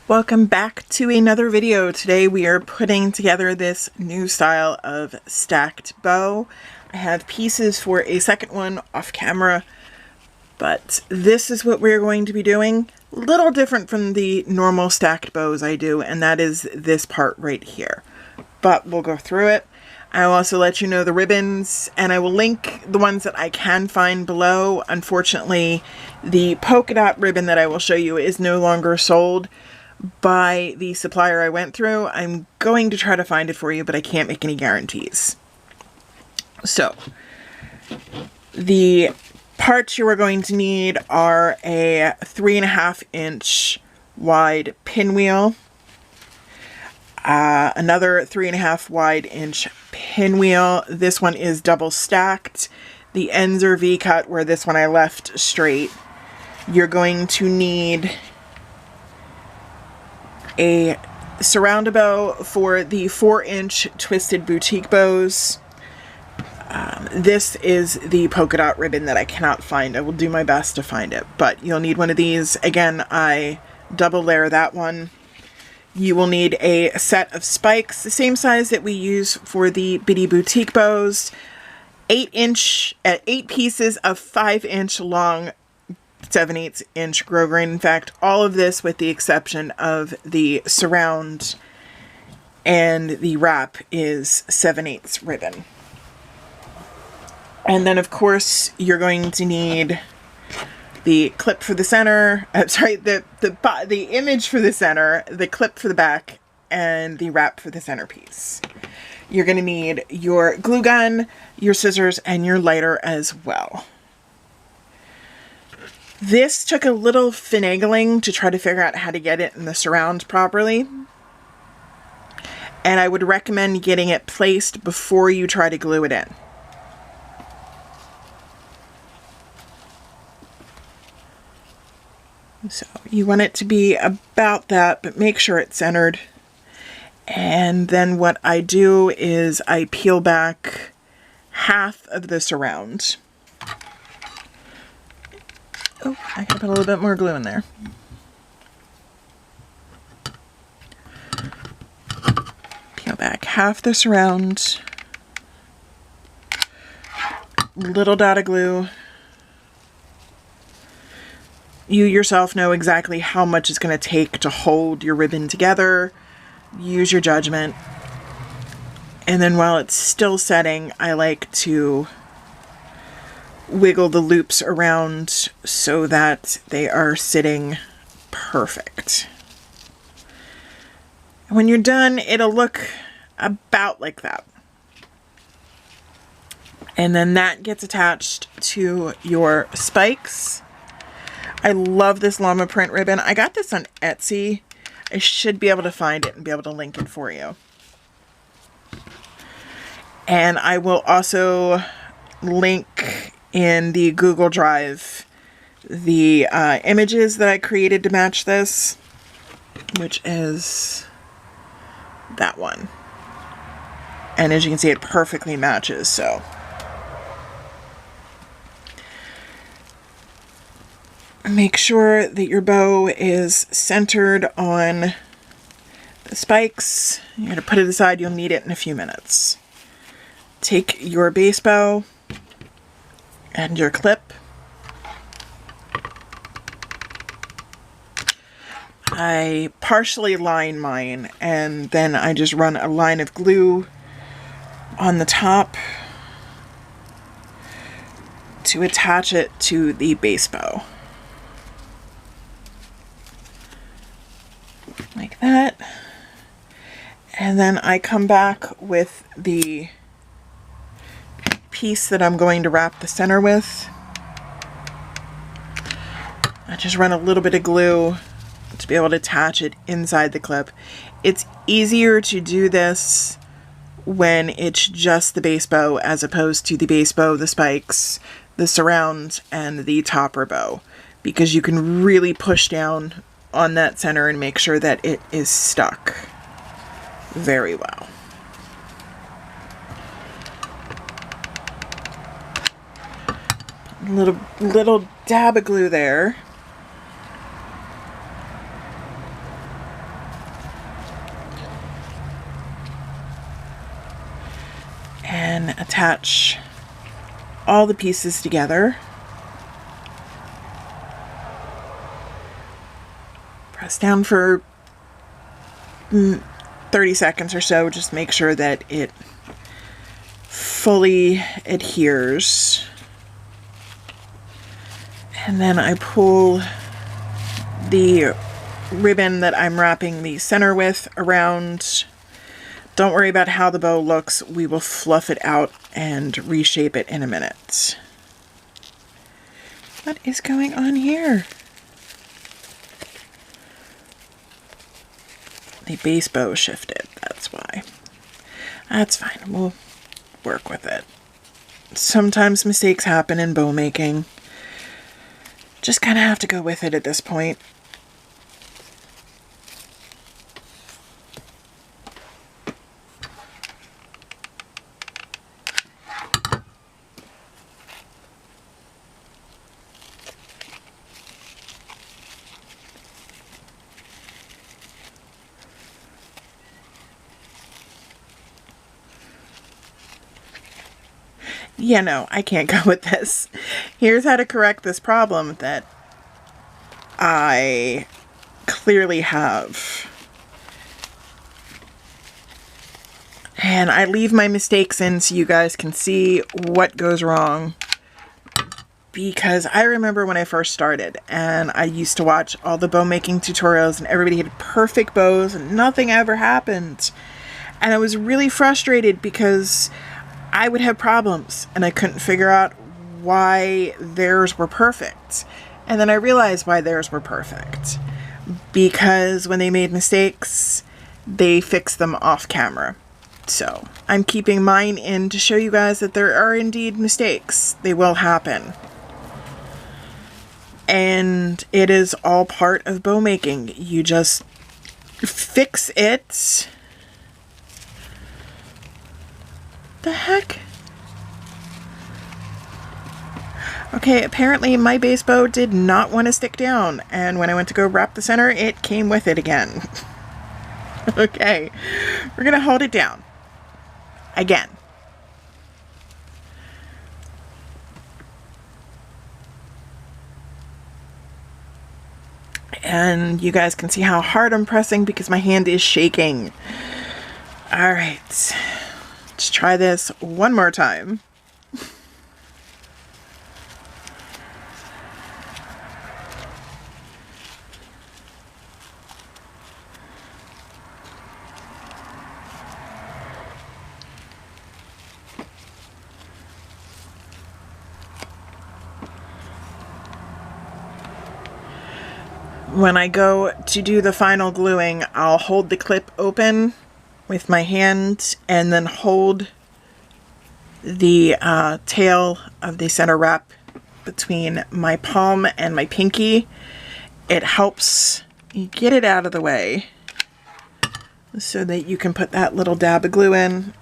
Welcome back to another video. Today we are putting together this new style of stacked bow. I have pieces for a second one off camera, but this is what we're going to be doing. A little different from the normal stacked bows I do, and that is this part right here. But we'll go through it. I'll also let you know the ribbons, and I will link the ones that I can find below. Unfortunately, the polka dot ribbon that I will show you is no longer sold by the supplier I went through. I'm going to try to find it for you, but I can't make any guarantees. So, the parts you are going to need are a 3.5 inch wide pinwheel, another 3.5 wide inch pinwheel. This one is double stacked. The ends are V-cut, where this one I left straight. You're going to need a surround bow for the 4-inch twisted boutique bows. This is the polka dot ribbon that I cannot find. I will do my best to find it, but you'll need one of these. Again, I double layer that one. You will need a set of spikes, the same size that we use for the bitty boutique bows. 8 pieces of 5-inch long 7/8 inch grosgrain. In fact, all of this with the exception of the surround and the wrap is 7/8 ribbon. And then of course you're going to need the clip for the center, the image for the center, the clip for the back, and the wrap for the centerpiece. You're going to need your glue gun, your scissors, and your lighter as well. This took a little finagling to try to figure out how to get it in the surround properly. And I would recommend getting it placed before you try to glue it in. So you want it to be about that, but make sure it's centered. And then what I do is I peel back half of the surround. Oh, I gotta put a little bit more glue in there. Peel back half the surround. Little dot of glue. You yourself know exactly how much it's going to take to hold your ribbon together. Use your judgment. And then while it's still setting, I like to wiggle the loops around so that they are sitting perfect. When you're done, it'll look about like that. And then that gets attached to your spikes. I love this llama print ribbon. I got this on Etsy. I should be able to find it and be able to link it for you. And I will also link in the Google Drive the images that I created to match this, which is that one. And as you can see, it perfectly matches, so. Make sure that your bow is centered on the spikes. You're going to put it aside. You'll need it in a few minutes. Take your base bow and your clip. I partially line mine, and then I just run a line of glue on the top to attach it to the base bow. Like that. And then I come back with the piece that I'm going to wrap the center with. I just run a little bit of glue to be able to attach it inside the clip. It's easier to do this when it's just the base bow as opposed to the base bow, the spikes, the surround, and the topper bow, because you can really push down on that center and make sure that it is stuck very well. Little dab of glue there. then attach all the pieces together. Press down for 30 seconds or so. Just make sure that it fully adheres. And then I pull the ribbon that I'm wrapping the center with around. Don't worry about how the bow looks. We will fluff it out and reshape it in a minute. What is going on here? The base bow shifted, that's why. That's fine, we'll work with it. Sometimes mistakes happen in bow making. Just kind of have to go with it at this point. Yeah, no, I can't go with this. Here's how to correct this problem that I clearly have. And I leave my mistakes in so you guys can see what goes wrong. Because I remember when I first started and I used to watch all the bow making tutorials and everybody had perfect bows and nothing ever happened. And I was really frustrated because I would have problems and I couldn't figure out why theirs were perfect. And then I realized why theirs were perfect. Because when they made mistakes, they fixed them off camera. So I'm keeping mine in to show you guys that there are indeed mistakes. They will happen. And it is all part of bow making. You just fix it. The heck? Okay, apparently my base bow did not want to stick down, and when I went to go wrap the center, it came with it again. Okay, we're gonna hold it down. Again. And you guys can see how hard I'm pressing because my hand is shaking. Alright. Let's try this one more time. When I go to do the final gluing, I'll hold the clip open with my hand and then hold the tail of the center wrap between my palm and my pinky. It helps get it out of the way so that you can put that little dab of glue in.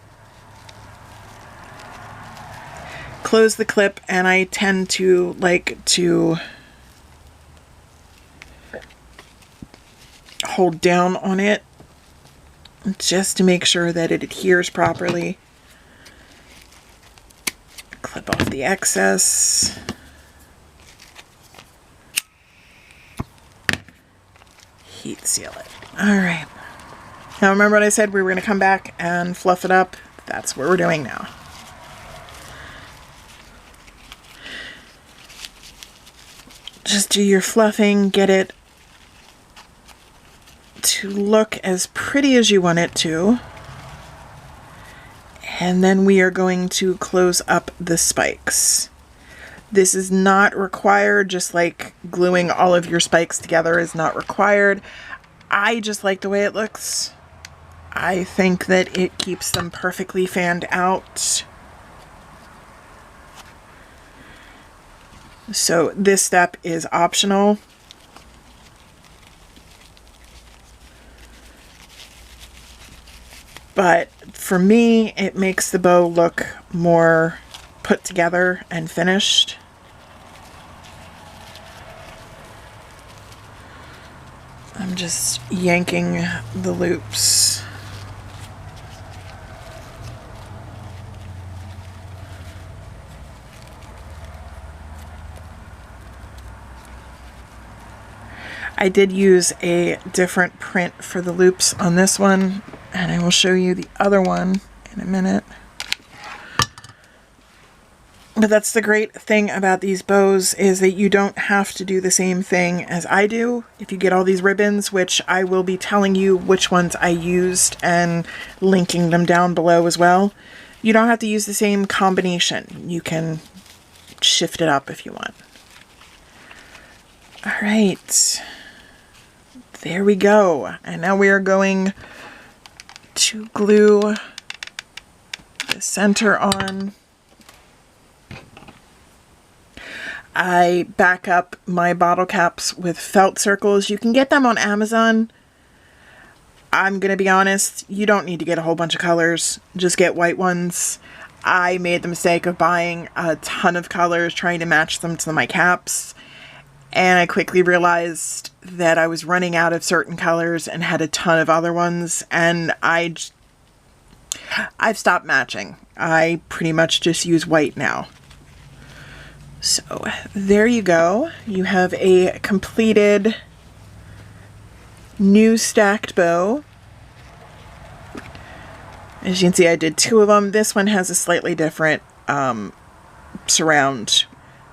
Close the clip, and I tend to like to hold down on it just to make sure that it adheres properly. Clip off the excess. Heat seal it. Alright. Now remember what I said? We were going to come back and fluff it up. That's what we're doing now. Just do your fluffing, get it to look as pretty as you want it to. And then we are going to close up the spikes. This is not required, just like gluing all of your spikes together is not required. I just like the way it looks. I think that it keeps them perfectly fanned out. So this step is optional. But for me, it makes the bow look more put together and finished. I'm just yanking the loops. I did use a different print for the loops on this one, and I will show you the other one in a minute. But that's the great thing about these bows, is that you don't have to do the same thing as I do. If you get all these ribbons, which I will be telling you which ones I used and linking them down below as well, you don't have to use the same combination. You can shift it up if you want. All right. There we go. And now we are going to glue the center on. I back up my bottle caps with felt circles. You can get them on Amazon. I'm going to be honest, you don't need to get a whole bunch of colors. Just get white ones. I made the mistake of buying a ton of colors, trying to match them to my caps. And I quickly realized that I was running out of certain colors and had a ton of other ones. And I've stopped matching. I pretty much just use white now. So there you go. You have a completed new stacked bow. As you can see, I did 2 of them. This one has a slightly different surround.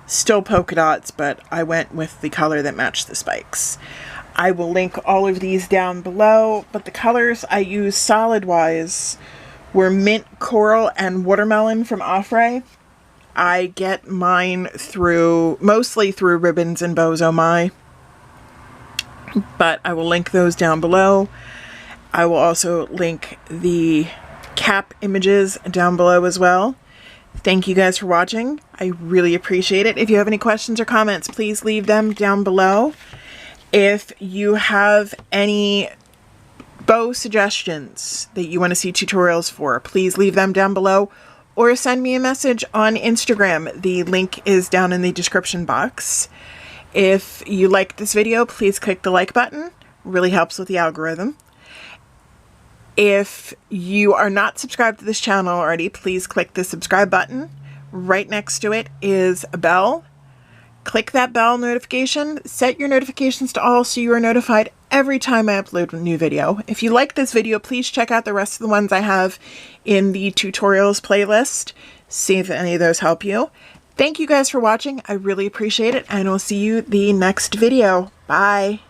Still polka dots, but I went with the color that matched the spikes. I will link all of these down below, but the colors I used solid-wise were mint, coral, and watermelon from Offray. I get mine mostly through Ribbons and Bows Oh My, but I will link those down below. I will also link the cap images down below as well. Thank you guys for watching. I really appreciate it. If you have any questions or comments, please leave them down below. If you have any bow suggestions that you want to see tutorials for, please leave them down below. Or send me a message on Instagram. The link is down in the description box. If you liked this video, please click the like button. It really helps with the algorithm. If you are not subscribed to this channel already, please click the subscribe button. Right next to it is a bell. Click that bell notification. Set your notifications to all so you are notified every time I upload a new video. If you like this video, please check out the rest of the ones I have in the tutorials playlist. See if any of those help you. Thank you guys for watching. I really appreciate it, and we'll see you the next video. Bye.